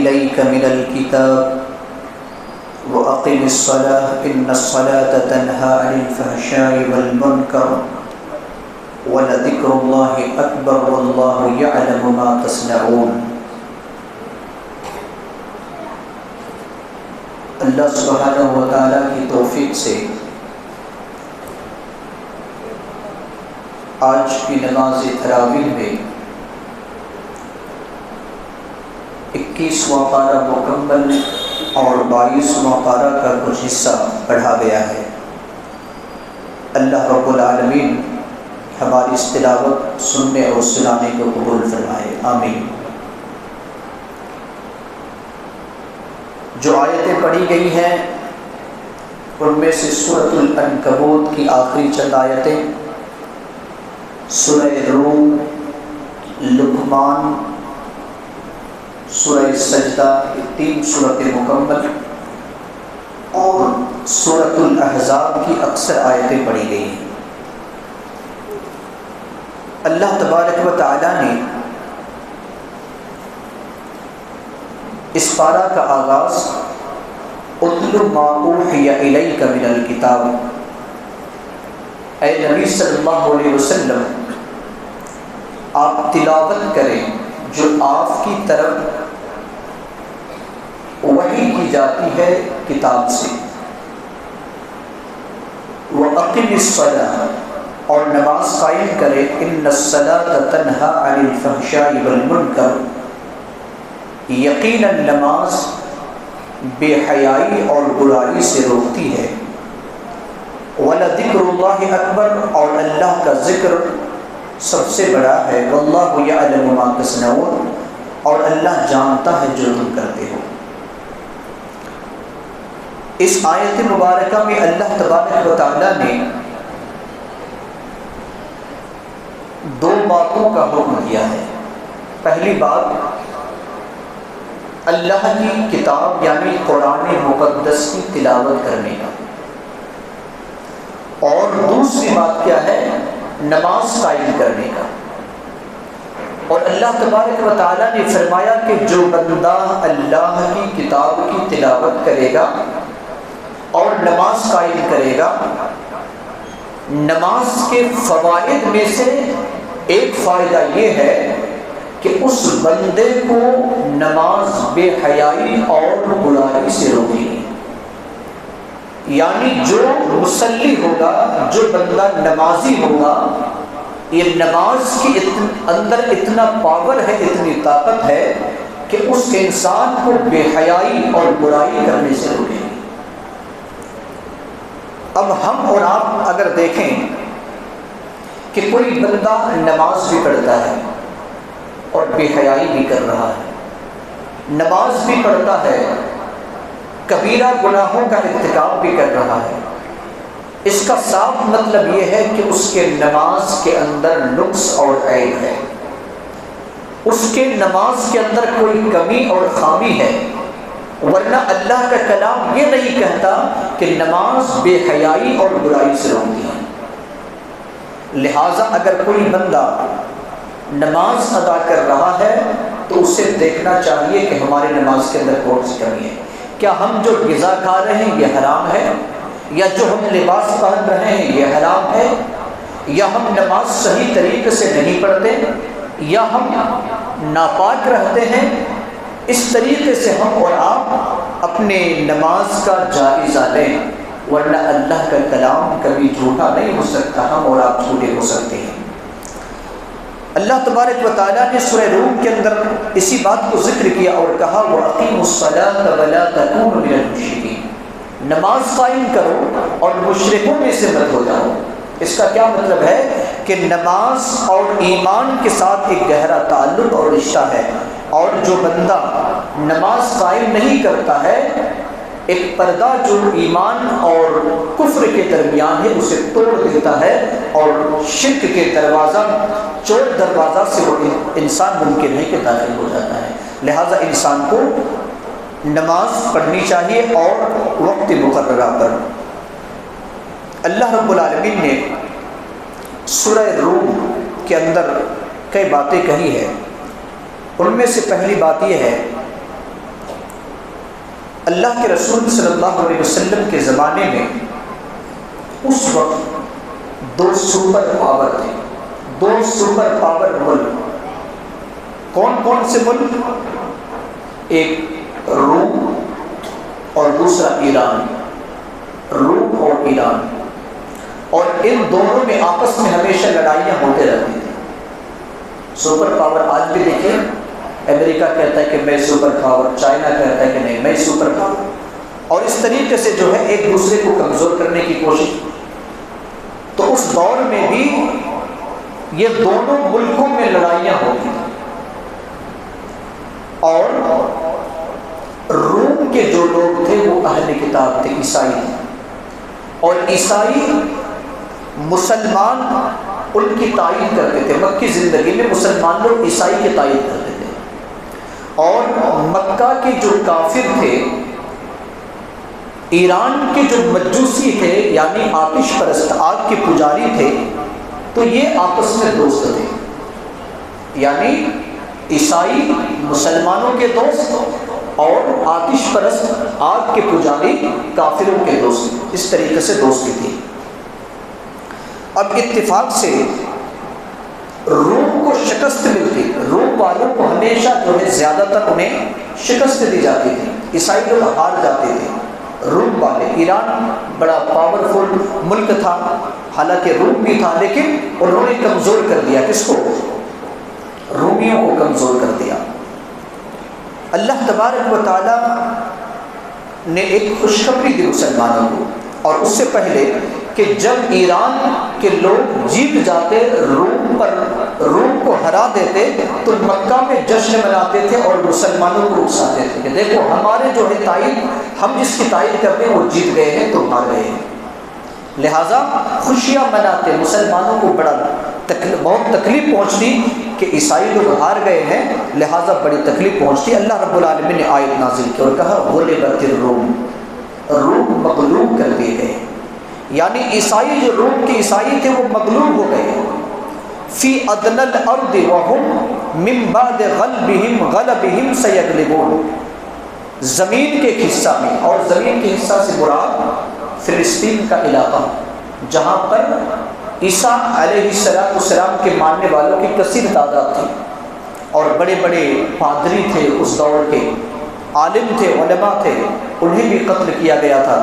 إليك من الكتاب وأقم الصلاة إن الصلاة تنهى عن الفحشاء والمنكر ولذكر الله أكبر والله يعلم ما تصنعون۔ اللہ سبحانہ و تعالیٰ کی توفیق سے آج کی نماز تراویح میں 21واں پارہ مکمل اور 22واں پارہ کا کچھ حصہ پڑھا گیا ہے۔ اللہ رب العالمین ہماری اس تلاوت سننے اور سنانے کو قبول فرمائے، آمین۔ جو آیتیں پڑھی گئی ہیں ان میں سے سورۃ العنکبوت کی آخری چند آیتیں، سورہ روم، لقمان، سورہ سجدہ، 3 سورتیں مکمل اور سورۃ الاحزاب کی اکثر آیتیں پڑھی گئی ہیں۔ اللہ تبارک و تعالیٰ نے اس پارہ کا آغاز اتل ما اوحی الیک من الکتاب، اے نبی صلی اللہ علیہ وسلم آپ تلاوت کریں جو آپ کی طرف وحی کی جاتی ہے کتاب سے، وَأَقِمِ الصَّلَاةَ اور نماز قائم کرے، إِنَّ الصَّلَاةَ تَنْهَى عَنِ الْفَحْشَاءِ وَالْمُنكَرِ یقیناً نماز بے حیائی اور برائی سے روکتی ہے، وَلَذِكْرُ اللَّهِ أَكْبَرُ اور اللہ کا ذکر سب سے بڑا ہے، وَاللَّهُ يَعْلَمُ مَا تَصْنَعُونَ اور اللہ جانتا ہے جو تم کرتے ہو۔ اس آیت مبارکہ میں اللہ تبارک و تعالیٰ نے 2 باتوں کا حکم دیا ہے۔ پہلی بات اللہ کی کتاب یعنی قرآن مقدس کی تلاوت کرنے کا، اور دوسری بات کیا ہے؟ نماز قائم کرنے کا۔ اور اللہ تبارک و تعالیٰ نے فرمایا کہ جو بندہ اللہ کی کتاب کی تلاوت کرے گا اور نماز قائم کرے گا، نماز کے فوائد میں سے ایک فائدہ یہ ہے کہ اس بندے کو نماز بے حیائی اور برائی سے روکے گی۔ یعنی جو مصلی ہوگا، جو بندہ نمازی ہوگا، یہ نماز کے اندر اتنا پاور ہے، اتنی طاقت ہے کہ اس انسان کو بے حیائی اور برائی کرنے سے روکے گی۔ اب ہم اور آپ اگر دیکھیں کہ کوئی بندہ نماز بھی پڑھتا ہے اور بے حیائی بھی کر رہا ہے، نماز بھی پڑھتا ہے، کبیرہ گناہوں کا ارتکاب بھی کر رہا ہے، اس کا صاف مطلب یہ ہے کہ اس کے نماز کے اندر نقص اور عیب ہے، اس کے نماز کے اندر کوئی کمی اور خامی ہے، ورنہ اللہ کا کلام یہ نہیں کہتا کہ نماز بے حیائی اور برائی سے روکتی ہے۔ لہٰذا اگر کوئی بندہ نماز ادا کر رہا ہے تو اسے دیکھنا چاہیے کہ ہماری نماز کے اندر کون سی کمی ہے۔ کیا ہم جو غذا کھا رہے ہیں یہ حرام ہے، یا جو ہم لباس پہن رہے ہیں یہ حرام ہے، یا ہم نماز صحیح طریقے سے نہیں پڑھتے، یا ہم ناپاک رہتے ہیں؟ اس طریقے سے ہم اور آپ اپنے نماز کا جائزہ لیں، ورنہ اللہ کا کلام کبھی جھوٹا نہیں ہو سکتا، ہم اور آپ جھوٹے ہو سکتے ہیں۔ اللہ تبارک و تعالیٰ نے سورہ روم کے اندر اسی بات کو ذکر کیا اور کہا وَأَقِیمُوا الصَّلَاةَ وَلَا تَكُونُوا مِنَ الْمُشْرِکِینَ، نماز قائم کرو اور مشرکوں میں سے مت ہو جاؤ۔ اس کا کیا مطلب ہے کہ نماز اور ایمان کے ساتھ ایک گہرا تعلق اور رشتہ ہے، اور جو بندہ نماز قائم نہیں کرتا ہے، ایک پردہ جو ایمان اور کفر کے درمیان ہے اسے توڑ دیتا ہے، اور شرک کے چور دروازہ سے وہ انسان ممکن ہے کہ داخل ہو جاتا ہے۔ لہٰذا انسان کو نماز پڑھنی چاہیے اور وقت مقررہ پر۔ اللہ رب العالمین نے سورہ روم کے اندر کئی باتیں کہی ہیں، ان میں سے پہلی بات یہ ہے اللہ کے رسول صلی اللہ علیہ وسلم کے زمانے میں اس وقت دو سپر پاور تھے، دو سپر پاور ملک۔ کون کون سے ملک؟ ایک روم اور دوسرا ایران، روم اور ایران، اور ان دونوں میں آپس میں ہمیشہ لڑائیاں ہوتے رہتی تھیں۔ سپر پاور آج بھی دیکھیں، امریکہ کہتا ہے کہ میں سپر پاور، چائنا کہتا ہے کہ نہیں میں سپر پاور، اور اس طریقے سے جو ہے ایک دوسرے کو کمزور کرنے کی کوشش۔ تو اس دور میں بھی یہ دونوں ملکوں میں لڑائیاں ہوتی تھیں، اور روم کے جو لوگ تھے وہ اہل کتاب تھے، عیسائی تھے، اور عیسائی مسلمان ان کی تائید کرتے تھے۔ مکی زندگی میں مسلمان لوگ عیسائی کی تائید کرتے تھے، اور مکہ کے جو کافر تھے، ایران کے جو مجوسی تھے یعنی آتش پرست، آگ کے پجاری تھے، تو یہ آپس میں دوست تھے، یعنی عیسائی مسلمانوں کے دوست اور آتش پرست آگ کے پجاری کافروں کے دوست، اس طریقے سے دوستی تھی۔ اب اتفاق سے روم کو شکست ملتی، روم والوں کو ہمیشہ جو ہے زیادہ تر انہیں شکست دی جاتی تھی، عیسائی لوگ ہار جاتے تھے۔ روم والے، ایران بڑا پاورفل ملک تھا، حالانکہ روم بھی تھا، لیکن انہوں نے کمزور کر دیا، کس کو؟ رومیوں کو کمزور کر دیا۔ اللہ تبارک و تعالی نے ایک خوشخبری دی مسلمانوں کو، اور اس سے پہلے کہ جب ایران کے لوگ جیت جاتے، روم کو ہرا دیتے، تو مکہ میں جشن مناتے تھے اور مسلمانوں کو اکساتے تھے کہ دیکھو ہمارے جو ہے تائید، ہم جس کی تائید کرتے ہیں وہ جیت گئے ہیں، تم ہار گئے ہیں۔ لہٰذا خوشیاں مناتے، مسلمانوں کو بہت تکلیف پہنچتی کہ عیسائی لوگ ہار گئے ہیں، لہٰذا بڑی تکلیف پہنچتی۔ اللہ رب العالمین نے آیت نازل کی اور کہا غلبت الروم، روم مغلوب کر دیے گئے، یعنی عیسائی جو روم کے عیسائی تھے وہ مغلوب ہو گئے۔ فی ادنی الارض وهم من بعد غلبهم سیغلبون، زمین کے ایک حصہ میں، اور زمین کے حصہ سے مراد فلسطین کا علاقہ، جہاں پر عیسیٰ علیہ السلام کے ماننے والوں کی کثیر تعداد تھی، اور بڑے بڑے پادری تھے اس دور کے، عالم تھے، علماء تھے، انہیں بھی قتل کیا گیا تھا۔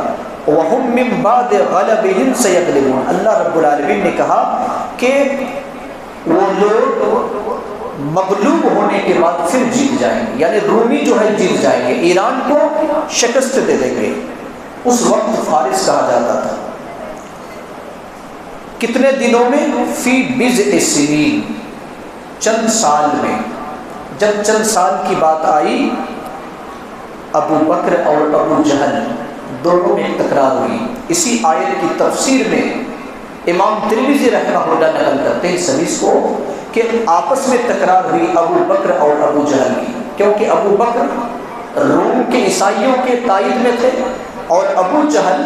وَهُمْ مِنْ بَعْدِ غَلَبِهِمْ سَيَغْلِبُونَ، اللہ رب العالمین نے کہا کہ وہ لوگ مغلوب ہونے کے بعد پھر جیت جائیں گے، یعنی رومی جو ہے جیت جائیں گے، ایران کو شکست دے دیں گے۔ اس وقت فارس کہا جاتا تھا۔ کتنے دنوں میں؟ فی بضع سنین، چند سال میں۔ جب چند سال کی بات آئی، ابو بکر اور ابو جہل دونوں میں تکرار ہوئی۔ اسی آیت کی تفسیر میں امام ترمذی رحمہ اللہ نقل کرتے ہیں اس حدیث کو کہ آپس میں تکرار ہوئی ابو بکر اور ابو جہل کی، کیونکہ ابو بکر روم کے عیسائیوں کے تائید میں تھے، اور ابو جہل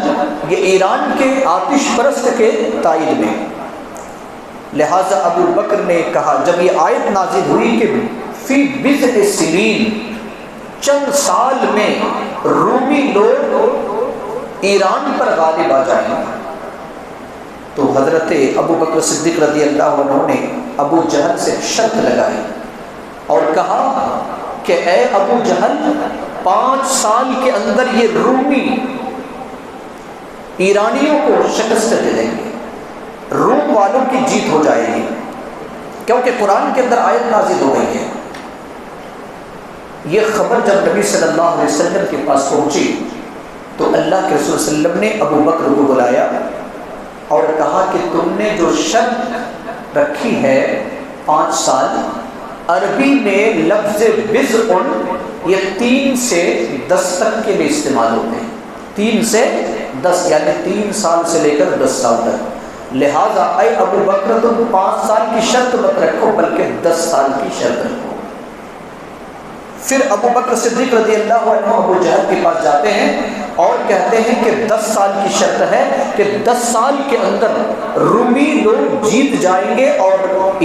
یہ ایران کے آتش پرست کے تائید میں۔ لہٰذا ابو بکر نے کہا، جب یہ آیت نازل ہوئی کہ فی بضع سنین، چند سال میں رومی لوگ ایران پر غالب آ جائیں گے، تو حضرت ابو بکر صدیق رضی اللہ عنہ نے ابو جہل سے شرط لگائی اور کہا کہ اے ابو جہل، 5 سال کے اندر یہ رومی ایرانیوں کو شکست دے دیں گے، روم والوں کی جیت ہو جائے گی، کیونکہ قرآن کے اندر آیت نازل ہو گئی ہے۔ یہ خبر جب نبی صلی اللہ علیہ وسلم کے پاس پہنچی تو اللہ کے رسول صلی اللہ علیہ وسلم نے ابو بکر کو بلایا اور کہا کہ تم نے جو شرط رکھی ہے 5 سال، عربی میں لفظ بضع یہ 3 سے 10 تک کے لیے استعمال ہوتے ہیں، 3 سے 10 یعنی 3 سال سے لے کر 10 سال تک۔ لہٰذا اے ابو بکر تم 5 سال کی شرط مت رکھو بلکہ 10 سال کی شرط رکھو۔ پھر ابو بکر صدیق رضی اللہ عنہ ابو جہل کے پاس جاتے ہیں اور کہتے ہیں کہ 10 سال کی شرط ہے کہ 10 سال کے اندر رومی لوگ جیت جائیں گے اور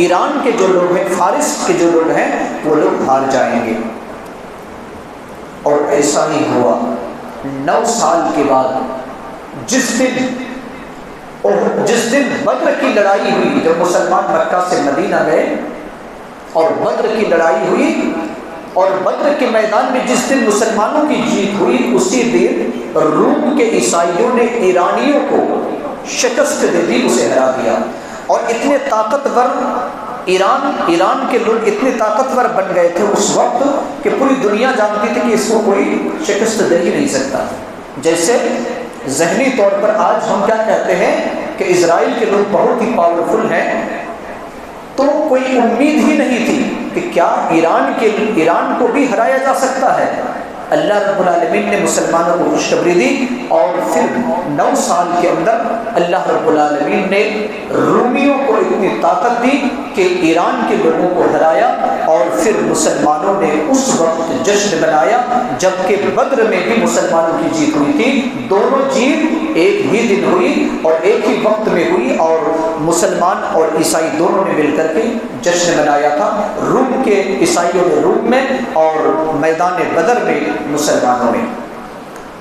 ایران کے جو لوگ ہیں، فارس کے جو لوگ ہیں، وہ لوگ ہار جائیں گے۔ اور ایسا ہی ہوا۔ 9 سال کے بعد جس دن بدر کی لڑائی ہوئی، جب مسلمان مکہ سے مدینہ گئے اور بدر کی لڑائی ہوئی، اور بدر کے میدان میں جس دن مسلمانوں کی جیت ہوئی، اسی دن روم کے عیسائیوں نے ایرانیوں کو شکست دے دی، اسے ہرا دیا۔ اور اتنے طاقتور ایران کے لوگ اتنے طاقتور بن گئے تھے اس وقت کہ پوری دنیا جانتی تھی کہ اس کو کوئی شکست دے ہی نہیں سکتا۔ جیسے ذہنی طور پر آج ہم کیا کہتے ہیں کہ اسرائیل کے لوگ بہت ہی پاورفل ہیں، تو کوئی امید ہی نہیں تھی کہ کیا ایران کو بھی ہرایا جا سکتا ہے۔ اللہ رب العالمین نے مسلمانوں کو خوشخبری دی، اور پھر 9 سال کے اندر اللہ رب العالمین نے رومیوں کو اتنی طاقت دی کہ ایران کے لوگوں کو ہرایا، اور پھر مسلمانوں نے اس وقت جشن منایا جبکہ بدر میں بھی مسلمانوں کی جیت ہوئی تھی۔ دونوں جیت ایک ہی دن ہوئی اور ایک ہی وقت میں ہوئی، اور مسلمان اور عیسائی دونوں نے مل کر کے جشن منایا تھا، روم کے عیسائیوں نے روم میں اور میدان بدر میں مسلمانوں نے۔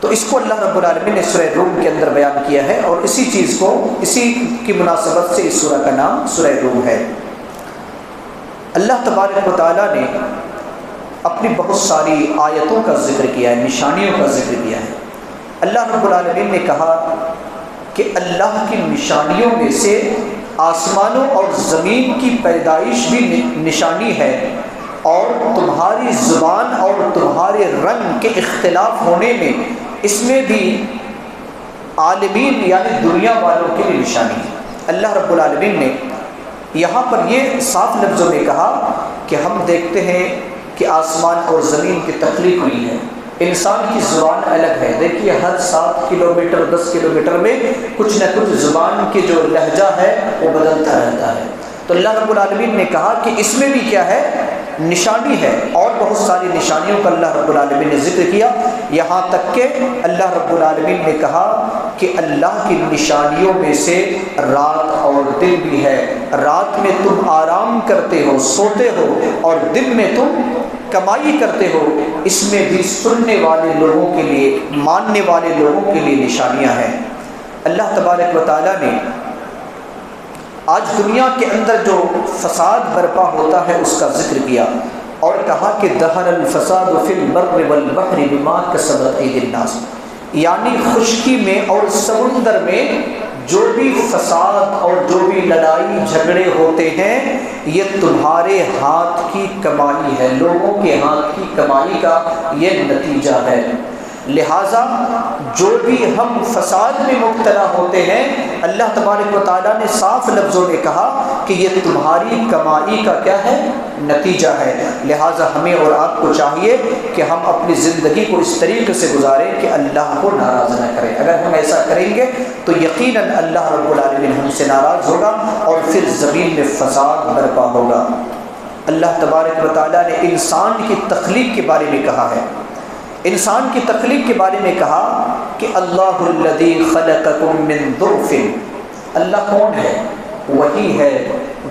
تو اس کو اللہ رب العالمین نے سورہ روم کے اندر بیان کیا ہے، اور اسی کی مناسبت سے اس سورہ کا نام سورہ روم ہے۔ اللہ تبارک و تعالیٰ نے اپنی بہت ساری آیتوں کا ذکر کیا ہے، نشانیوں کا ذکر کیا ہے۔ اللہ رب العالمین نے کہا کہ اللہ کی نشانیوں میں سے آسمانوں اور زمین کی پیدائش بھی نشانی ہے، اور تمہاری زبان اور تمہارے رنگ کے اختلاف ہونے میں اس میں بھی عالمین یعنی دنیا والوں کے لیے نشانی ہے۔ اللہ رب العالمین نے یہاں پر یہ صاف لفظوں میں کہا کہ ہم دیکھتے ہیں کہ آسمان اور زمین کی تخلیق ہوئی ہے، انسان کی زبان الگ ہے۔ دیکھیے ہر 7 کلومیٹر 10 کلومیٹر میں کچھ نہ کچھ زبان کی جو لہجہ ہے وہ بدلتا رہتا ہے۔ تو اللہ رب العالمین نے کہا کہ اس میں بھی کیا ہے، نشانی ہے، اور بہت ساری نشانیوں کا اللہ رب العالمین نے ذکر کیا، یہاں تک کہ اللہ رب العالمین نے کہا کہ اللہ کی نشانیوں میں سے رات اور دن بھی ہے۔ رات میں تم آرام کرتے ہو، سوتے ہو، اور دن میں تم کمائی کرتے ہو، اس میں بھی سننے والے لوگوں کے لیے، ماننے والے لوگوں کے لیے نشانیاں ہیں۔ اللہ تبارک و تعالیٰ نے آج دنیا کے اندر جو فساد برپا ہوتا ہے اس کا ذکر کیا، اور کہا کہ ظہر الفساد فی البر والبحر بما کسبت ایدی الناس، یعنی خشکی میں اور سمندر میں جو بھی فساد اور جو بھی لڑائی جھگڑے ہوتے ہیں یہ تمہارے ہاتھ کی کمائی ہے، لوگوں کے ہاتھ کی کمائی کا یہ نتیجہ ہے۔ لہٰذا جو بھی ہم فساد میں مبتلا ہوتے ہیں، اللہ تبارک و تعالیٰ نے صاف لفظوں میں کہا کہ یہ تمہاری کمائی کا کیا ہے، نتیجہ ہے۔ لہٰذا ہمیں اور آپ کو چاہیے کہ ہم اپنی زندگی کو اس طریقے سے گزاریں کہ اللہ کو ناراض نہ کریں۔ اگر ہم ایسا کریں گے تو یقیناً اللہ رب العالمین ہم سے ناراض ہوگا، اور پھر زمین میں فساد برپا ہوگا۔ اللہ تبارک و تعالیٰ نے انسان کی تخلیق کے بارے میں کہا ہے، انسان کی تخلیق کے بارے میں کہا کہ اللہ الذی خلقکم من ضعف، اللہ کون ہے؟ وہی ہے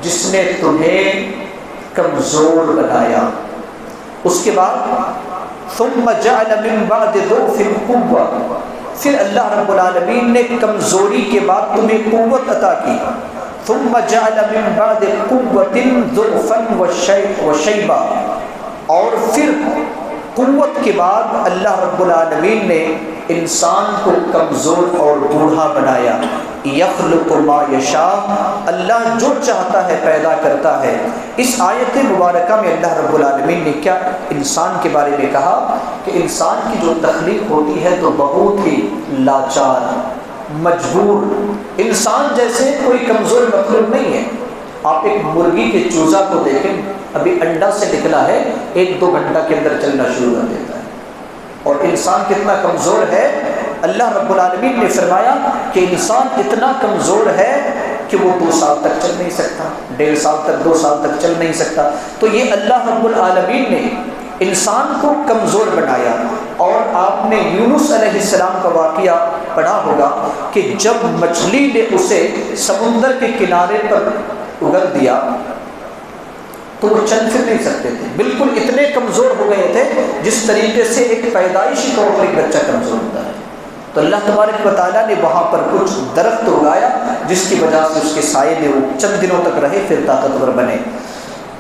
جس نے تمہیں کمزور بنایا۔ اس کے بعد ثم جعل من بعد ضعف قوة، پھر اللہ رب العالمین نے کمزوری کے بعد تمہیں قوت عطا کی۔ ثم جعل من بعد قوة ضعفا وشیبا، اور پھر قوت کے بعد اللہ رب العالمین نے انسان کو کمزور اور بوڑھا بنایا۔ یخلق ما یشاء، اللہ جو چاہتا ہے پیدا کرتا ہے۔ اس آیت مبارکہ میں اللہ رب العالمین نے کیا انسان کے بارے میں کہا کہ انسان کی جو تخلیق ہوتی ہے تو بہت ہی لاچار، مجبور، انسان جیسے کوئی کمزور مخلوق نہیں ہے۔ آپ ایک مرغی کے چوزا کو دیکھیں، ابھی انڈا سے نکلا ہے 1-2 گھنٹہ کے اندر چلنا شروع کر دیتا ہے، اور انسان کتنا کمزور ہے۔ اللہ رب العالمین نے فرمایا کہ انسان اتنا کمزور ہے کہ وہ 2 سال تک چل نہیں سکتا، 1.5 سال تک، 2 سال تک چل نہیں سکتا۔ تو یہ اللہ رب العالمین نے انسان کو کمزور بنایا۔ اور آپ نے یونس علیہ السلام کا واقعہ پڑھا ہوگا کہ جب مچھلی نے اسے سمندر کے کنارے پر اگل دیا تو وہ چل پھر نہیں سکتے تھے، بالکل اتنے کمزور ہو گئے تھے جس طریقے سے ایک پیدائشی طور پر ایک بچہ کمزور ہوتا ہے۔ تو اللہ تبارک و تعالیٰ نے وہاں پر کچھ درخت اگایا جس کی وجہ سے اس کے سائے میں وہ چند دنوں تک رہے، پھر طاقتور بنے۔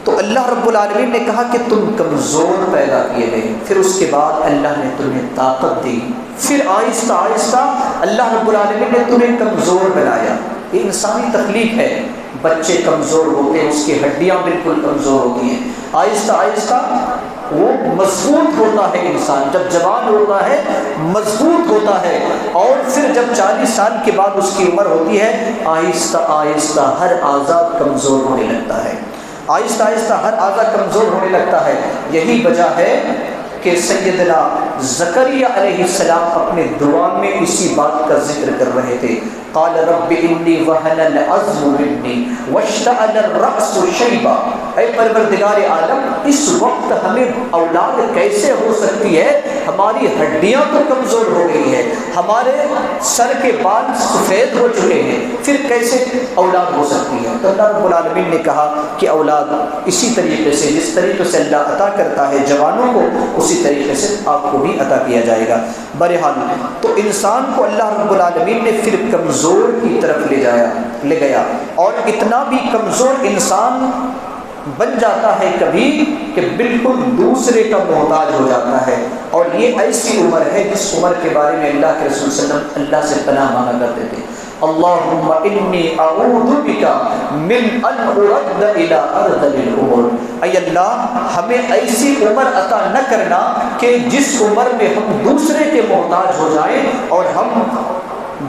تو اللہ رب العالمین نے کہا کہ تم کمزور پیدا کیے گئے، پھر اس کے بعد اللہ نے تمہیں طاقت دی، پھر آہستہ آہستہ اللہ رب العالمین نے تمہیں کمزور بنایا۔ یہ انسانی تخلیق ہے، بچے کمزور ہوتے ہیں، اس کی ہڈیاں بالکل کمزور ہوتی ہیں، آہستہ آہستہ وہ مضبوط ہوتا ہے۔ انسان جب جوان ہوتا ہے مضبوط ہوتا ہے، اور پھر جب 40 سال کے بعد اس کی عمر ہوتی ہے، آہستہ آہستہ ہر اعضاء کمزور ہونے لگتا ہے، آہستہ آہستہ ہر اعضاء کمزور ہونے لگتا ہے۔ یہی وجہ ہے کہ سیدنا زکریا علیہ السلام اپنے دعا میں اسی بات کا ذکر کر رہے تھے۔ قال رب انی وہن العظم منی واشتعل الرأس شیبا، اے پروردگار عالم اس وقت ہمیں اولاد کیسے ہو سکتی ہے؟ ہماری ہڈیاں تو کمزور ہو گئی ہے، ہمارے سر کے بال سفید ہو چکے ہیں، پھر کیسے اولاد ہو سکتی ہے؟ تو اللہ رب العالمین نے کہا کہ اولاد اسی طریقے سے، جس طریقے سے اللہ عطا کرتا ہے جوانوں کو، اسی طریقے سے آپ کو بھی عطا کیا جائے گا۔ بہرحال تو انسان کو اللہ رب العالمین نے پھر کمزور کی طرف لے گیا، اور اتنا بھی کمزور انسان بن جاتا ہے کبھی کہ بالکل دوسرے کا محتاج ہو جاتا ہے، اور یہ ایسی عمر ہے جس عمر کے بارے میں اللہ کے رسول صلی اللہ علیہ وسلم اللہ سے پناہ مانگا کرتے تھے۔ اللہم انی اعوذ بک من ان ارد الی ارذل العمر، اے اللہ ہمیں ایسی عمر عطا نہ کرنا کہ جس عمر میں ہم دوسرے کے محتاج ہو جائیں اور ہم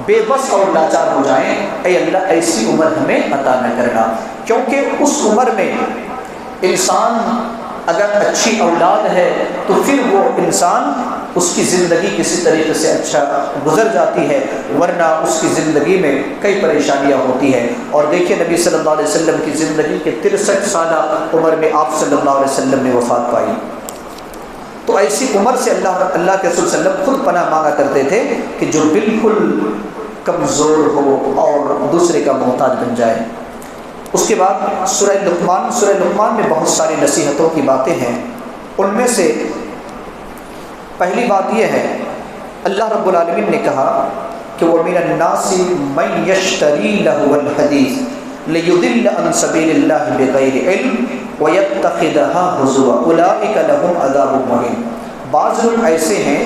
بے بس اور لاچار ہو جائیں، اے اللہ ایسی عمر ہمیں عطا نہ کرنا، کیونکہ اس عمر میں انسان اگر اچھی اولاد ہے تو پھر وہ انسان اس کی زندگی کسی طریقے سے اچھا گزر جاتی ہے، ورنہ اس کی زندگی میں کئی پریشانیاں ہوتی ہیں۔ اور دیکھیے نبی صلی اللہ علیہ وسلم کی زندگی کے 63 سالہ عمر میں آپ صلی اللہ علیہ وسلم نے وفات پائی۔ تو ایسی عمر سے اللہ کے رسول صلی اللہ علیہ وسلم خود پناہ مانگا کرتے تھے کہ جو بالکل کمزور ہو اور دوسرے کا محتاج بن جائے۔ اس کے بعد سورہ لقمان میں بہت ساری نصیحتوں کی باتیں ہیں، ان میں سے پہلی بات یہ ہے، اللہ رب العالمین نے کہا کہ وَمِنَ النَّاسِ مَن يَشْتَرِي لَهْوَ الْحَدِيثِ لِيُضِلَّ عَن سَبِيلِ اللَّهِ بِغَيْرِ عِلْمٍ وَيَتَّخِذَهَا هُزُوًا أُولَٰئِكَ لَهُمْ عَذَابٌ مُّهِينٌ۔ بعض لوگ ایسے ہیں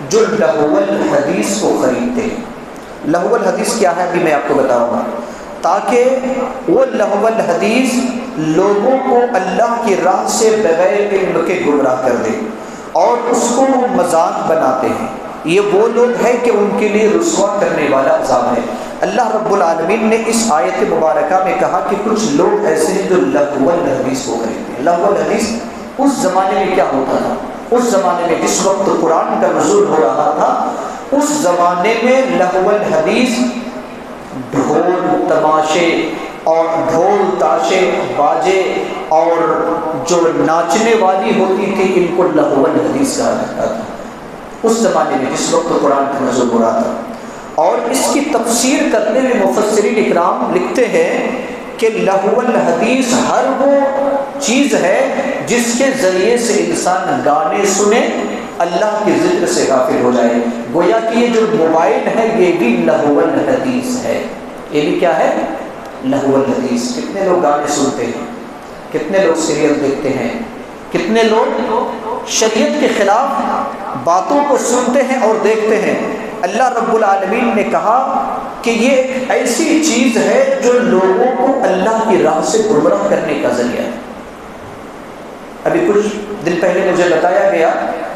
جو لہو الحدیث کو خریدتے ہیں۔ لہو الحدیث کیا ہے ابھی میں آپ کو بتاؤں گا، تاکہ وہ لہو الحدیث لوگوں کو اللہ کی راہ سے بغیر علم کے گمراہ کر دے اور اس کو مذاق بناتے ہیں۔ یہ وہ لوگ ہیں کہ ان کے لیے رسوا کرنے والا عذاب ہے۔ اللہ رب العالمین نے اس آیت مبارکہ میں کہا کہ کچھ لوگ ایسے ہیں جو لغو الحدیث کو خریدتے ہیں۔ لغو الحدیث اس زمانے میں کیا ہوتا تھا؟ اس زمانے میں جس وقت قرآن کا نزول ہو رہا تھا، اس زمانے میں لغو الحدیث ڈھول تماشے اور ڈھول تاشے باجے اور جو ناچنے والی ہوتی تھی ان کو لغو الحدیث کہا جاتا تھا اس زمانے میں جس وقت قرآن کا نزول ہو رہا تھا۔ اور اس کی تفسیر کرنے میں مفسرین اکرام لکھتے ہیں کہ لغو الحدیث ہر وہ چیز ہے جس کے ذریعے سے انسان گانے سنے، اللہ کے ذکر سے غافل ہو جائے۔ گویا کہ یہ جو موبائل ہے یہ بھی لغو الحدیث ہے، یہ بھی کیا ہے؟ لغو الحدیث۔ کتنے لوگ گانے سنتے ہیں، کتنے لوگ سیریل دیکھتے ہیں، کتنے لوگ شریعت کے خلاف باتوں کو سنتے ہیں اور دیکھتے ہیں۔ اللہ رب العالمین نے کہا کہ یہ ایک ایسی چیز ہے جو لوگوں کو اللہ کی راہ سے گمراہ کرنے کا ذریعہ ہے۔ ابھی کچھ دن پہلے مجھے بتایا گیا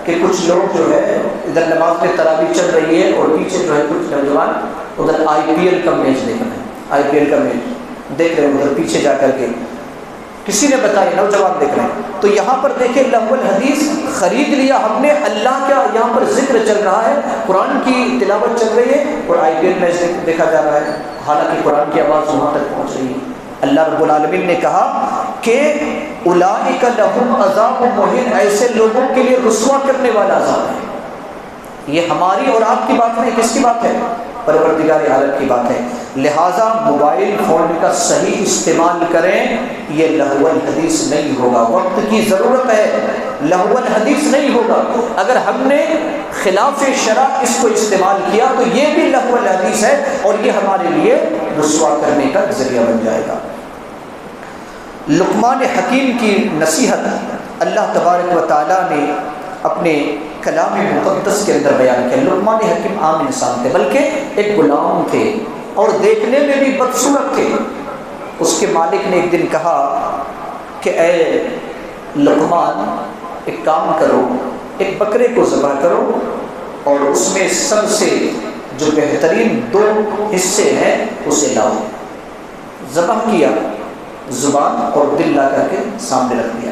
کہ کچھ لوگ جو ہے ادھر نماز میں تراویح چل رہی ہے اور پیچھے جو ہے کچھ نوجوان ادھر IPL کا میچ دیکھ رہے ہیں، IPL کا میچ دیکھ رہے ہیں ادھر پیچھے جا کر کے، کسی نے بتایا نوجوان دیکھ رہے ہیں۔ تو یہاں پر دیکھیں لغو الحدیث خرید لیا ہم نے، اللہ کا یہاں پر ذکر چل رہا ہے، قرآن کی تلاوت چل رہی ہے اور IPL میچ دیکھا جا رہا ہے، حالانکہ قرآن کی آواز وہاں تک پہنچ رہی ہے۔ اللہ رب العالمین نے کہا کہ اولئک لہم عذاب مہین، ایسے لوگوں کے لیے رسوا کرنے والا عذاب ہے۔ یہ ہماری اور آپ کی بات نہیں، کس کی بات ہے؟ پروردگار عالم کی بات ہے۔ لہٰذا موبائل فون کا صحیح استعمال کریں، یہ لہو الحدیث نہیں ہوگا، وقت کی ضرورت ہے، لہو الحدیث نہیں ہوگا۔ اگر ہم نے خلاف شرع اس کو استعمال کیا تو یہ بھی لہو الحدیث ہے اور یہ ہمارے لیے رسوا کرنے کا ذریعہ بن جائے گا۔ لقمان حکیم کی نصیحت اللہ تبارک و تعالیٰ نے اپنے کلام مقدس کے اندر بیان کیا۔ لقمان حکیم عام انسان تھے، بلکہ ایک غلام تھے اور دیکھنے میں بھی بدصورت تھے۔ اس کے مالک نے ایک دن کہا کہ اے لقمان، ایک کام کرو، ایک بکرے کو ذبح کرو اور اس میں سب سے جو بہترین 2 حصے ہیں اسے لاؤ۔ ذبح کیا، زبان اور دل لا کر کے سامنے رکھ دیا،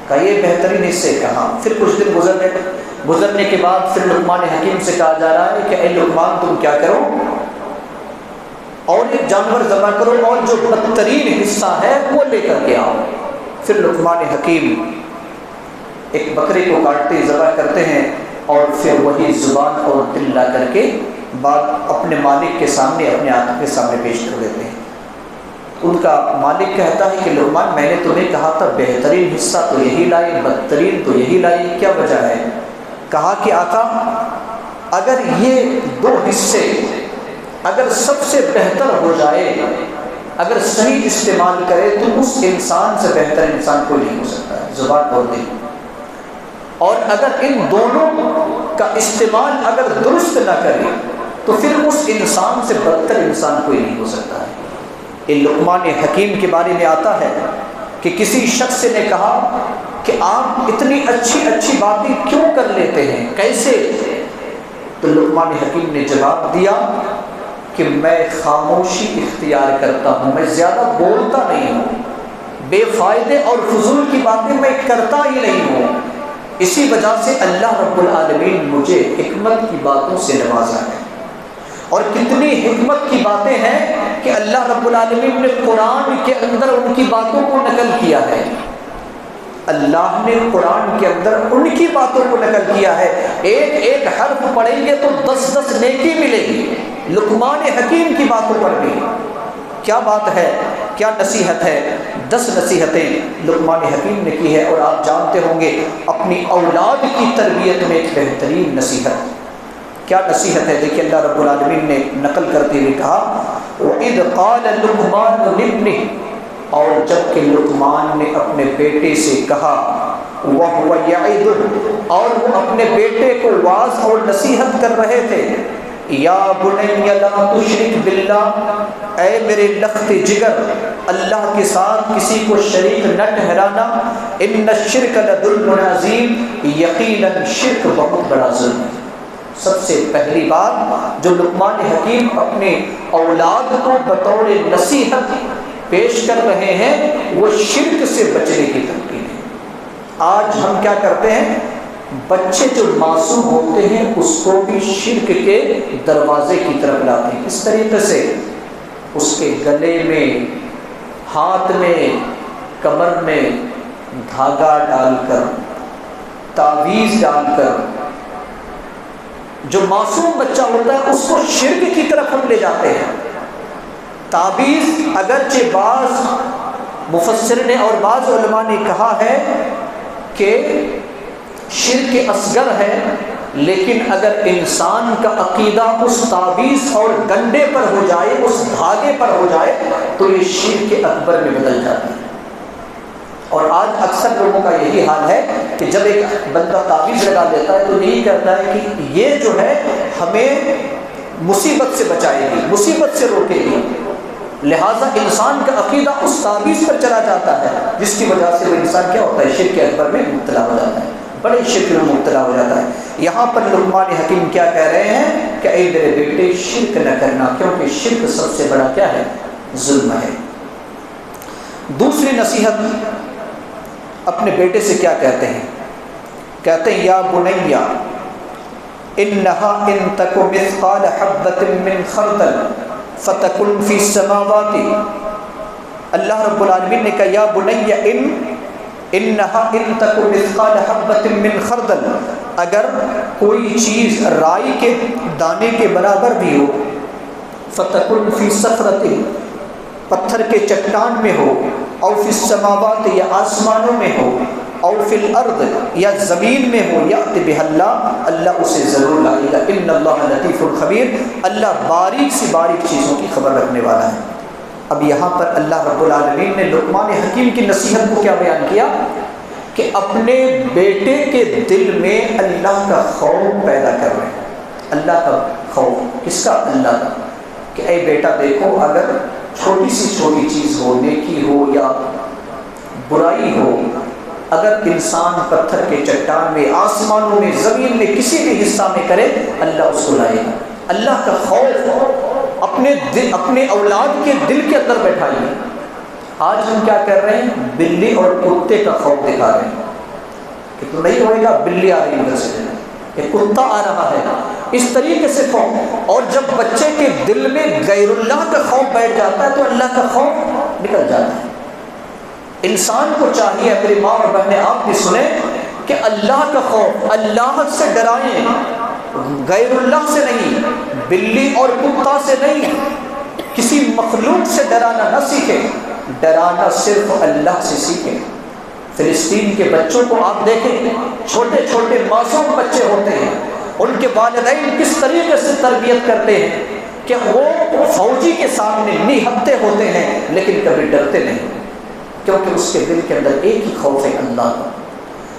کہا یہ بہترین حصے کہاں۔ پھر کچھ دن گزرنے کے بعد پھر لقمان حکیم سے کہا جا رہا ہے کہ اے لقمان، تم کیا کرو اور ایک جانور ذبح کرو اور جو بدترین حصہ ہے وہ لے کر کے آؤ۔ پھر لقمان حکیم ایک بکرے کو کاٹتے ذبح کرتے ہیں اور پھر وہی زبان اور دل لا کر کے بعد اپنے مالک کے سامنے، اپنے آقا کے سامنے پیش کر دیتے ہیں۔ ان کا مالک کہتا ہے کہ لقمان، میں نے تمہیں کہا تھا بہترین حصہ تو یہی لائی، بدترین تو یہی لائی، کیا وجہ ہے؟ کہا کہ آقا، اگر یہ 2 حصے اگر سب سے بہتر ہو جائے، اگر صحیح استعمال کرے تو اس انسان سے بہتر انسان کوئی نہیں ہو سکتا ہے، زبان اور دل۔ اور اگر ان دونوں کا استعمال اگر درست نہ کرے تو پھر اس انسان سے بدتر انسان کوئی نہیں ہو سکتا ہے۔ یہ لقمان حکیم کے بارے میں آتا ہے کہ کسی شخص نے کہا کہ آپ اتنی اچھی باتیں کیوں کر لیتے ہیں، کیسے؟ تو لقمان حکیم نے جواب دیا کہ میں خاموشی اختیار کرتا ہوں، میں زیادہ بولتا نہیں ہوں، بے فائدے اور فضول کی باتیں میں کرتا ہی نہیں ہوں۔ اسی وجہ سے اللہ رب العالمین مجھے حکمت کی باتوں سے نوازا ہے۔ اور کتنی حکمت کی باتیں ہیں کہ اللہ رب العالمین نے قرآن کے اندر ان کی باتوں کو نقل کیا ہے۔ اللہ نے قرآن کے اندر ان کی باتوں کو نقل کیا ہے۔ ایک حرف پڑھیں گے تو 10 نیکی ملے گی لقمان حکیم کی باتوں پر بھی۔ کیا بات ہے، کیا نصیحت ہے! 10 نصیحتیں لقمان حکیم نے کی ہے، اور آپ جانتے ہوں گے اپنی اولاد کی تربیت میں ایک بہترین نصیحت کیا نصیحت ہے؟ دیکھیے اللہ رب العالمین نے نقل کرتے ہوئے کہا وَإِذْ قَالَ لُقْمَانُ لِابْنِهِ، اور جب کہ لقمان نے اپنے بیٹے سے کہا وَهُوَ يَعِظُهُ، اور وہ اپنے بیٹے کو واعظ اور نصیحت کر رہے تھے، یا بنی لا تشرک باللہ، اے میرے لخت جگر، اللہ کے ساتھ کسی کو شریک نہ ٹھہرانا، ان الشرک لظلم عظیم، یقیناً شرک بہت بڑا ظلم ہے۔ سب سے پہلی بات جو لقمان حکیم اپنے اولاد کو بطور نصیحت پیش کر رہے ہیں وہ شرک سے بچنے کی تلقین ہے۔ آج ہم کیا کرتے ہیں، بچے جو معصوم ہوتے ہیں اس کو بھی شرک کے دروازے کی طرف لاتے ہیں۔ اس طریقے سے اس کے گلے میں، ہاتھ میں، کمر میں دھاگا ڈال کر، تعویذ ڈال کر، جو معصوم بچہ ہوتا ہے اس کو شرک کی طرف ہم لے جاتے ہیں۔ تعویذ اگرچہ بعض مفسر نے اور بعض علماء نے کہا ہے کہ شرک اصغر ہے، لیکن اگر انسان کا عقیدہ اس تعویذ اور گنڈے پر ہو جائے، اس دھاگے پر ہو جائے تو یہ شرک اکبر میں بدل جاتا ہے۔ اور آج اکثر لوگوں کا یہی حال ہے کہ جب ایک بندہ تعویذ لگا دیتا ہے تو یہی کہتا ہے کہ یہ جو ہے ہمیں مصیبت سے بچائے گی، مصیبت سے روکے گی، لہٰذا انسان کا عقیدہ اس تعویذ پر چلا جاتا ہے، جس کی وجہ سے وہ انسان کیا ہوتا ہے، شرک اکبر میں مبتلا ہو جاتا ہے، بڑے شرک میں مبتلا ہو جاتا ہے۔ یہاں پر لقمان حکیم کیا کہہ رہے ہیں کہ اے میرے بیٹے شرک نہ کرنا، کیونکہ شرک سب سے بڑا کیا ہے، ظلم ہے۔ دوسری نصیحت اپنے بیٹے سے کیا کہتے ہیں، کہتے ہیں یا بنیا انہا ان تک مثقال حبۃ من خردل فتکن فی السماوات، اللہ رب العالمین نے کہا یا بنیا انہا ان تک مثقال حبۃ من خردل، اگر کوئی چیز رائی کے دانے کے برابر بھی ہو، فتکن فی صخرۃ، پتھر کے چٹان میں ہو، او فی السماوات یا آسمانوں میں ہو، او فی الارض یا زمین میں ہو، یأت بہ اللہ، اللہ اسے ضرور لائے گا۔ ان اللہ لطیف خبیر، اللہ باریک سی باریک چیزوں کی خبر رکھنے والا ہے۔ اب یہاں پر اللہ رب العالمین نے لقمان حکیم کی نصیحت کو کیا بیان کیا کہ اپنے بیٹے کے دل میں اللہ کا خوف پیدا کر رہے ہیں۔ اللہ کا خوف کس کا؟ اللہ کا، کہ اے بیٹا دیکھو، اگر چھوٹی سی چھوٹی چیز ہو، نیکی ہو یا برائی ہو، اگر انسان پتھر کے چٹان میں، آسمانوں میں، زمین میں، کسی بھی حصہ میں کرے، اللہ اس کو لائے گا۔ اللہ کا خوف اپنے اولاد کے دل کے اندر بیٹھائیے۔ آج ہم کیا کر رہے ہیں؟ بلی اور کتے کا خوف دکھا رہے ہیں کہ تو نہیں ہوئے گا، بلی آ رہی ادھر سے، کہ کتا آ رہا ہے، اس طریقے سے خوف۔ اور جب بچے کے دل میں غیر اللہ کا خوف بیٹھ جاتا ہے تو اللہ کا خوف نکل جاتا ہے۔ انسان کو چاہیے، میری ماں اور بہنیں آپ بھی سنیں، کہ اللہ کا خوف، اللہ سے ڈرائیں، غیر اللہ سے نہیں، بلی اور کتا سے نہیں، کسی مخلوق سے ڈرانا نہ سیکھیں، ڈرانا صرف اللہ سے سیکھیں۔ فلسطین کے بچوں کو آپ دیکھیں، چھوٹے چھوٹے معصوم بچے ہوتے ہیں، ان کے والدین کس طریقے سے تربیت کرتے ہیں کہ وہ فوجی کے سامنے نہتے ہوتے ہیں لیکن کبھی ڈرتے نہیں، کیونکہ اس کے دل کے اندر ایک ہی خوف ہے، اللہ کا۔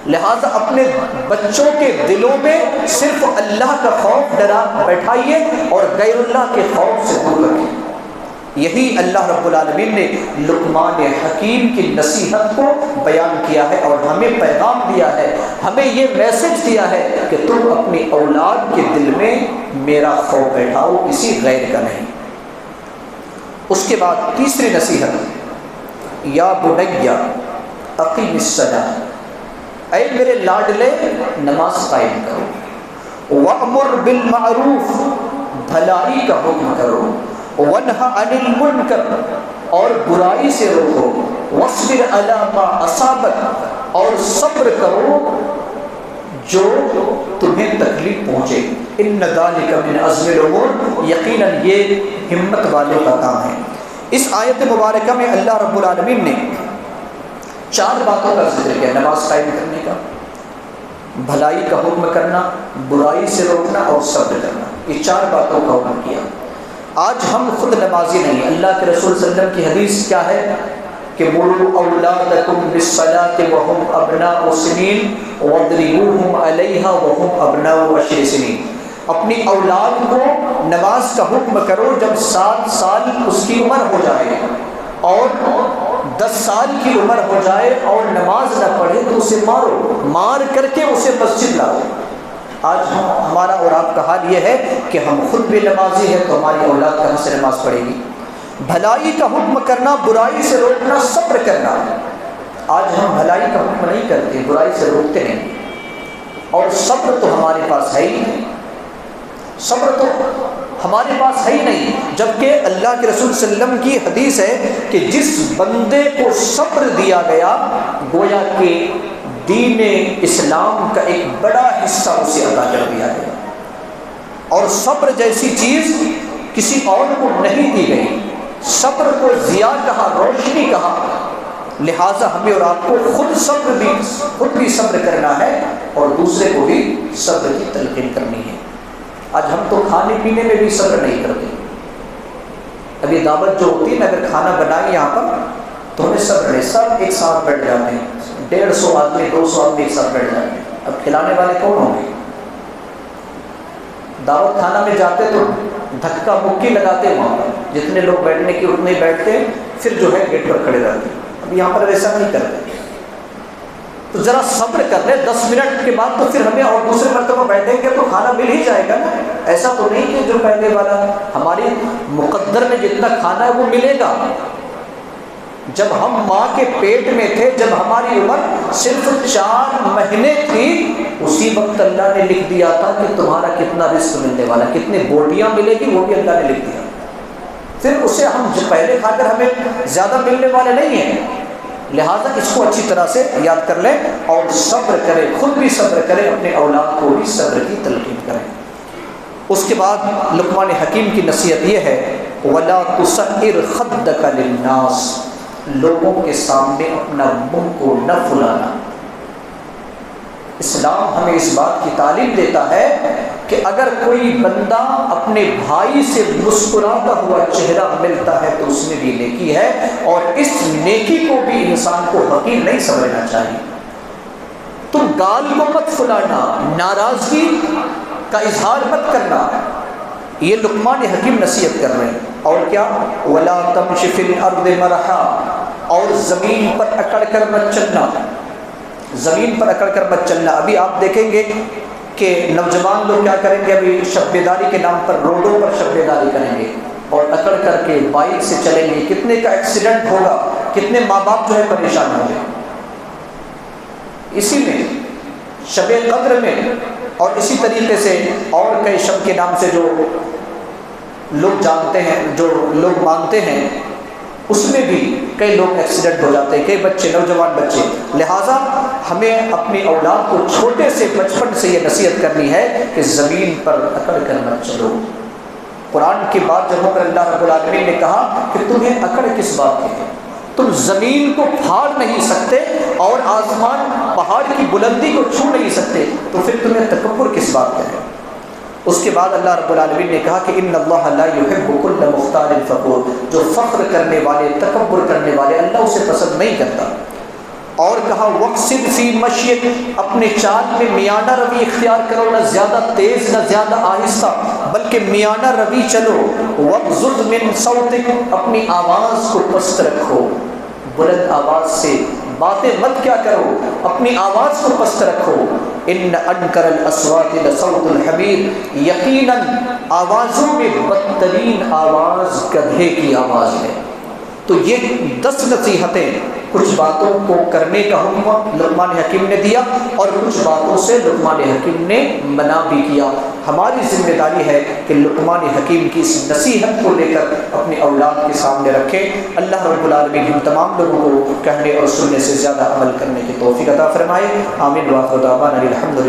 لہذا اپنے بچوں کے دلوں میں صرف اللہ کا خوف ڈرا بیٹھائیے اور غیر اللہ کے خوف سے دور رکھیں۔ یہی اللہ رب العالمین نے لقمان حکیم کی نصیحت کو بیان کیا ہے اور ہمیں پیغام دیا ہے، ہمیں یہ میسج دیا ہے کہ تم اپنی اولاد کے دل میں میرا خوف بیٹھاؤ، کسی غیر کا نہیں۔ اس کے بعد تیسری نصیحت، یا بنی اقیم الصلاۃ، اے میرے لاڈلے نماز قائم کرو، وَأْمُرْ بِالْمَعْرُوفِ، بھلائی کا حکم کرو، وَنْهَ عَنِ الْمُنْكَرِ، اور برائی سے روکو، وَاصْبِرْ عَلَىٰ مَا أَصَابَكَ، اور صبر کرو جو تمہیں تکلیف پہنچے، إِنَّ ذَلِكَ مِنْ عَزْمِ الْأُمُورِ، یقیناً یہ ہمت والوں کا کام ہے۔ اس آیت مبارکہ میں اللہ رب العالمین نے 4 باتوں کا ذکر کیا، نماز قائم کرنے کا، بھلائی کا حکم کرنا، برائی سے روکنا اور صبر کرنا، یہ 4 باتوں کا حکم کیا۔ آج ہم خود نمازی نہیں، اللہ کے رسول صلی اللہ علیہ وسلم کی حدیث کیا ہے کہ مروا اولادکم بالصلاۃ وهم ابناء سنین واضربوهم علیہا وهم ابناء 10 سنین، اپنی اولاد کو نماز کا حکم کرو جب 7 سال اس کی عمر ہو جائے اور 10 سال کی عمر ہو جائے اور نماز نہ پڑھے تو اسے مارو، مار کر کے اسے مسجد لاؤ۔ آج ہمارا اور آپ کا حال یہ ہے کہ ہم خود بھی نمازی ہیں تو ہماری اولاد کہاں سے نماز پڑھے گی؟ بھلائی کا حکم کرنا، برائی سے روکنا، صبر کرنا۔ آج ہم بھلائی کا حکم نہیں کرتے، برائی سے روکتے ہیں، اور صبر تو ہمارے پاس ہے ہی نہیں، صبر تو ہمارے پاس ہے ہی نہیں، جبکہ اللہ کے رسول صلی اللہ علیہ وسلم کی حدیث ہے کہ جس بندے کو صبر دیا گیا گویا کہ دین اسلام کا ایک بڑا حصہ اسے عطا کر دیا گیا، اور صبر جیسی چیز کسی اور کو نہیں دی گئی۔ صبر کو ضیاء کہا، روشنی کہا، لہٰذا ہمیں اور آپ کو خود بھی صبر کرنا ہے اور دوسرے کو بھی صبر کی تلقین کرنی ہے۔ آج ہم تو کھانے پینے میں بھی صبر نہیں کرتے۔ ابھی دعوت جو ہوتی ہے نا، اگر کھانا بنائیں یہاں پر تو ہمیں صبر ہے، سب ایک ساتھ بیٹھ جاتے ہیں، 150 آدمی 200 آدمی ایک ساتھ بیٹھ جاتے ہیں، اب کھلانے والے کون ہوں گے؟ دعوت خانہ میں جاتے تو دھکا مکی لگاتے ہیں، وہاں پر جتنے لوگ بیٹھنے کی اتنے ہی بیٹھتے ہیں، پھر جو ہے گیٹ پر کھڑے رہتے ہیں۔ اب یہاں پر ایسا نہیں کرتے، تو ذرا صبر کر لیں، 10 منٹ کے بعد تو پھر ہمیں اور دوسرے مرتبہ بیٹھیں گے تو کھانا مل ہی جائے گا نا۔ ایسا تو نہیں کہ جو پہلے والا، ہماری مقدر میں جتنا کھانا ہے وہ ملے گا۔ جب ہم ماں کے پیٹ میں تھے، جب ہماری عمر صرف 4 مہینے تھی، اسی وقت اللہ نے لکھ دیا تھا کہ تمہارا کتنا رزق ملنے والا، کتنی بوٹیاں ملے گی وہ بھی اللہ نے لکھ دیا۔ پھر اسے ہم پہلے کھا کر ہمیں زیادہ ملنے والے نہیں ہیں، لہٰذا اس کو اچھی طرح سے یاد کر لیں اور صبر کریں، خود بھی صبر کریں، اپنے اولاد کو بھی صبر کی تلقین کریں۔ اس کے بعد لقمان حکیم کی نصیحت یہ ہے ولا تصعر خدک للناس، لوگوں کے سامنے اپنا منہ کو نہ پھلانا۔ اسلام ہمیں اس بات کی تعلیم دیتا ہے کہ اگر کوئی بندہ اپنے بھائی سے مسکراتا ہوا چہرہ ملتا ہے تو اس میں بھی نیکی ہے، اور اس نیکی کو بھی انسان کو حقیر نہیں سمجھنا چاہیے۔ تم گال کو مت پھلانا، ناراضگی کا اظہار مت کرنا، یہ لقمان حکیم نصیحت کر رہے ہیں۔ اور کیا؟ ولا تمش فی الارض مرحا، اور زمین پر اکڑ کر مت چلنا، زمین پر اکڑ کر مت چلنا۔ ابھی آپ دیکھیں گے کہ نوجوان لوگ کیا کریں گے، ابھی شب بیداری کے نام پر روڈوں پر شب بیداری کریں گے اور اکڑ کر کے بائک سے چلیں گے، کتنے کا ایکسیڈنٹ ہوگا، کتنے ماں باپ جو ہے پریشان ہوں گے۔ اسی میں شب قدر میں اور اسی طریقے سے اور کئی شب کے نام سے جو لوگ جانتے ہیں، جو لوگ مانتے ہیں، اس میں بھی کئی لوگ ایکسیڈنٹ ہو جاتے ہیں، کئی بچے، نوجوان بچے۔ لہٰذا ہمیں اپنی اولاد کو چھوٹے سے بچپن سے یہ نصیحت کرنی ہے کہ زمین پر اکڑ کر مت چلو۔ قرآن کی بات جب ہو کر اللہ رب العالمین نے کہا کہ تمہیں اکڑ کس بات کی ہے، تم زمین کو پھاڑ نہیں سکتے اور آسمان پہاڑ کی بلندی کو چھو نہیں سکتے، تو پھر تمہیں تکبر کس بات کا ہے؟ اس کے بعد اللہ رب العالمین نے کہا کہ ان اللہ لا یحب کل مختال فخور، جو فخر کرنے والے، تکبر کرنے والے، اللہ اسے پسند نہیں کرتا۔ اور کہا وقصد فی مشیک، اپنے چال میں میانہ روی اختیار کرو، نہ زیادہ تیز نہ زیادہ آہستہ، بلکہ میانہ روی چلو۔ وغضض من صوتک، اپنی آواز کو پست رکھو، بلند آواز سے باتیں مت کیا کرو، اپنی آواز کو پست رکھو۔ ان انکر الاصوات لصوت الحمیر، یقیناً آوازوں میں بدترین آواز گدھے کی آواز ہے۔ تو یہ 10 نصیحتیں، کچھ باتوں کو کرنے کا حکم لقمان حکیم نے دیا اور کچھ باتوں سے لقمان حکیم نے منع بھی کیا۔ ہماری ذمہ داری ہے کہ لقمان حکیم کی اس نصیحت کو لے کر اپنی اولاد کے سامنے رکھیں۔ اللہ رب العالمین ہم تمام لوگوں کو کہنے اور سننے سے زیادہ عمل کرنے کی توفیق عطا فرمائے۔ آمین۔ وآخر دعوانا الحمدللہ۔